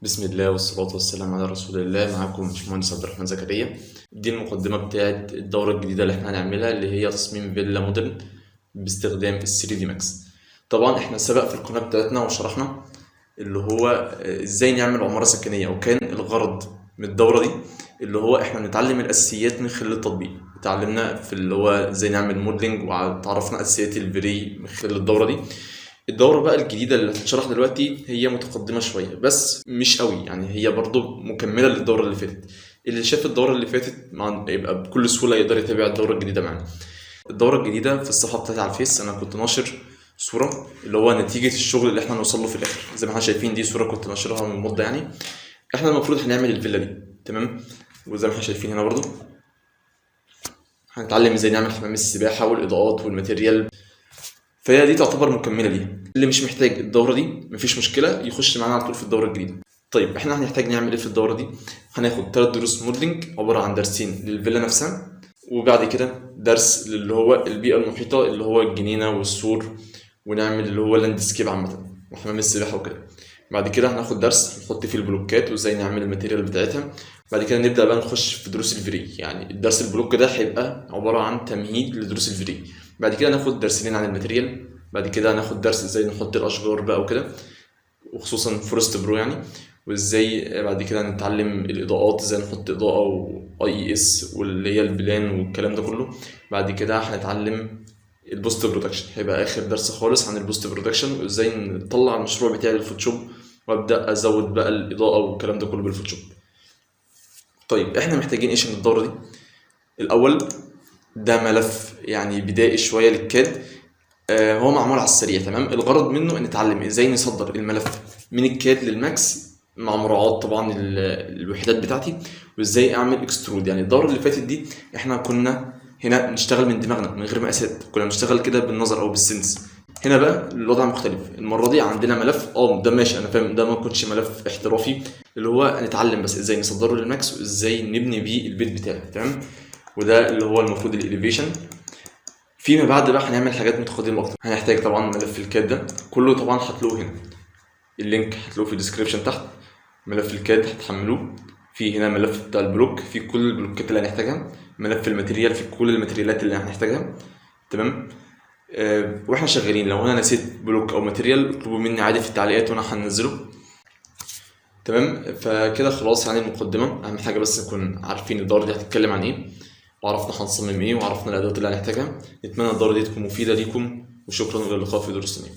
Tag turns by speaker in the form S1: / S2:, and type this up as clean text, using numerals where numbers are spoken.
S1: بسم الله والصلاة والسلام على رسول الله. معاكم باشمهندس عبد الرحمن زكريا. دي المقدمة بتاعت الدورة الجديدة اللي احنا هنعملها، اللي هي تصميم فيلا مودرن باستخدام ال 3 دي ماكس. طبعا احنا سبق في القناة بتاعتنا وشرحنا اللي هو ازاي نعمل عمارة سكنية، وكان الغرض من الدورة دي اللي هو احنا بنتعلم الأساسيات من خلال التطبيق. اتعلمنا في اللي هو ازاي نعمل موديلنج، وتعرفنا أساسيات الفري من خلال الدورة دي. الدورة بقى الجديدة اللي هتتشرح دلوقتي هي متقدمة شوية بس مش قوي، يعني هي برضو مكملة للدورة اللي فاتت. اللي شاف الدورة اللي فاتت يبقى بكل سهولة يقدر يتابع الدورة الجديدة معانا. الدورة الجديدة في الصفحة بتاعتي على الفيس أنا كنت ناشر صورة اللي هو نتيجة الشغل اللي احنا نوصل له في الآخر. زي ما احنا شايفين دي صورة كنت ناشرها من مدة، يعني احنا المفروض هنعمل الفيلا دي تمام. وزي ما احنا شايفين هنا برضو هنتعلم ازاي نعمل حمام السباحة والإضاءات والماتيريال، فهي دي تعتبر مكمله ليها. اللي مش محتاج الدوره دي مفيش مشكله يخش معانا على طول في الدوره الجديده. طيب احنا هنحتاج نعمل ايه في الدوره دي؟ هناخد 3 دروس موديلنج عباره عن درسين للفيلا نفسها، وبعد كده درس اللي هو البيئه المحيطه اللي هو الجنينه والسور، ونعمل اللي هو لاندسكيب عامه وحمام السباحه وكده. بعد كده هناخد درس نحط فيه البلوكات وازاي نعمل الماتيريال بتاعتها. بعد كده نبدا بقى نخش في دروس الفري، يعني الدرس البلوك ده هيبقى عباره عن تمهيد لدروس الفري. بعد كده ناخد درسين عن الماتيريال. بعد كده هناخد درس ازاي نحط الاشجار بقى وكده، وخصوصا فورست برو يعني. وازاي بعد كده نتعلم الاضاءات، ازاي نحط اضاءه واي اس واللي هي البلان والكلام ده كله. بعد كده هنتعلم البوست برودكشن، هيبقى اخر درس خالص عن البوست برودكشن وازاي نطلع المشروع بتاعي للفوتوشوب، وابدا ازود بقى الاضاءه والكلام ده كله بالفوتوشوب. طيب احنا محتاجين ايش من الدوره دي؟ الاول ده ملف يعني بدائي شويه للكاد، هو معمول على السريع تمام. الغرض منه ان نتعلم ازاي نصدر الملف من الكاد للماكس مع مراعاة طبعا الوحدات بتاعتي، وازاي اعمل اكسترود. يعني الدورة اللي فاتت دي احنا كنا هنا نشتغل من دماغنا من غير مقاسات، كنا بنشتغل كده بالنظر او بالسنس. هنا بقى الوضع مختلف، المرة دي عندنا ملف ده ماشي انا فاهم ده ما كنتش ملف احترافي، اللي هو نتعلم بس ازاي نصدره للماكس وازاي نبني بيه البيت بتاعي تمام. وده اللي هو المفروض الاليفيشن. فيما بعد بقى هنعمل حاجات متقدمه اكتر. هنحتاج طبعا ملف الكاد ده كله، طبعا هتلاقوه هنا، اللينك هتلاقوه في الديسكريبشن تحت. ملف الكاد هتحملوه، في هنا ملف بتاع البلوك في كل البلوكات اللي هنحتاجها، ملف الماتيريال في كل الماتيريالات اللي هنحتاجها تمام. واحنا شغالين لو انا نسيت بلوك او ماتيريال اطلبوا مني عادي في التعليقات وانا هنزله تمام. فكده خلاص يعني المقدمه. اهم حاجه بس نكون عارفين الدوره دي هتتكلم عن ايه، وعرفنا هنصمم ايه، وعرفنا الادوات اللي هنحتاجها. نتمنى الدورة دي تكون مفيدة ليكم، وشكرا، الى اللقاء في دروس تانية.